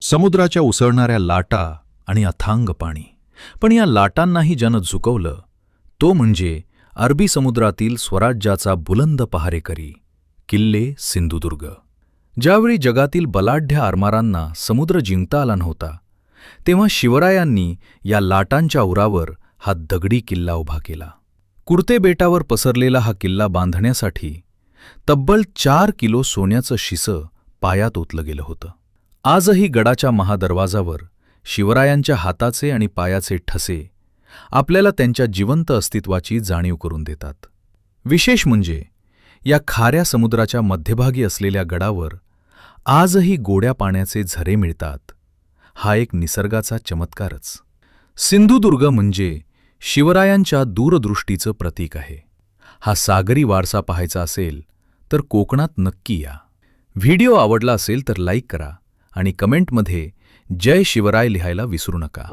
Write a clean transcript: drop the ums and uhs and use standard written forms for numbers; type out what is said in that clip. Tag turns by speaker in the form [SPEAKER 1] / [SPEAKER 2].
[SPEAKER 1] समुद्राच्या उसळणाऱ्या लाटा आणि अथांग पाणी. पण या लाटांनाही ज्यानं झुकवलं तो म्हणजे अरबी समुद्रातील स्वराज्याचा बुलंद पहारेकरी किल्ले सिंधुदुर्ग. ज्यावेळी जगातील बलाढ्य आरमारांना समुद्र जिंकता आला नव्हता, तेव्हा शिवरायांनी या लाटांच्या उरावर हा दगडी किल्ला उभा केला. कुर्ते बेटावर पसरलेला हा किल्ला बांधण्यासाठी तब्बल 4 किलो सोन्याचं शिसं पायात ओतलं गेलं होतं. आजही गडाच्या महादरवाजावर शिवरायांच्या हाताचे आणि पायाचे ठसे आपल्याला त्यांच्या जिवंत अस्तित्वाची जाणीव करून देतात. विशेष म्हणजे या खाऱ्या समुद्राच्या मध्यभागी असलेल्या गडावर आजही गोड्या पाण्याचे झरे मिळतात. हा एक निसर्गाचा चमत्कारच. सिंधुदुर्ग म्हणजे शिवरायांच्या दूरदृष्टीचं प्रतीक आहे. हा सागरी वारसा पाहायचा असेल तर कोकणात नक्की या. व्हिडिओ आवडला असेल तर लाईक करा आणि कमेंटमध्ये जय शिवराय लिहायला विसरू नका.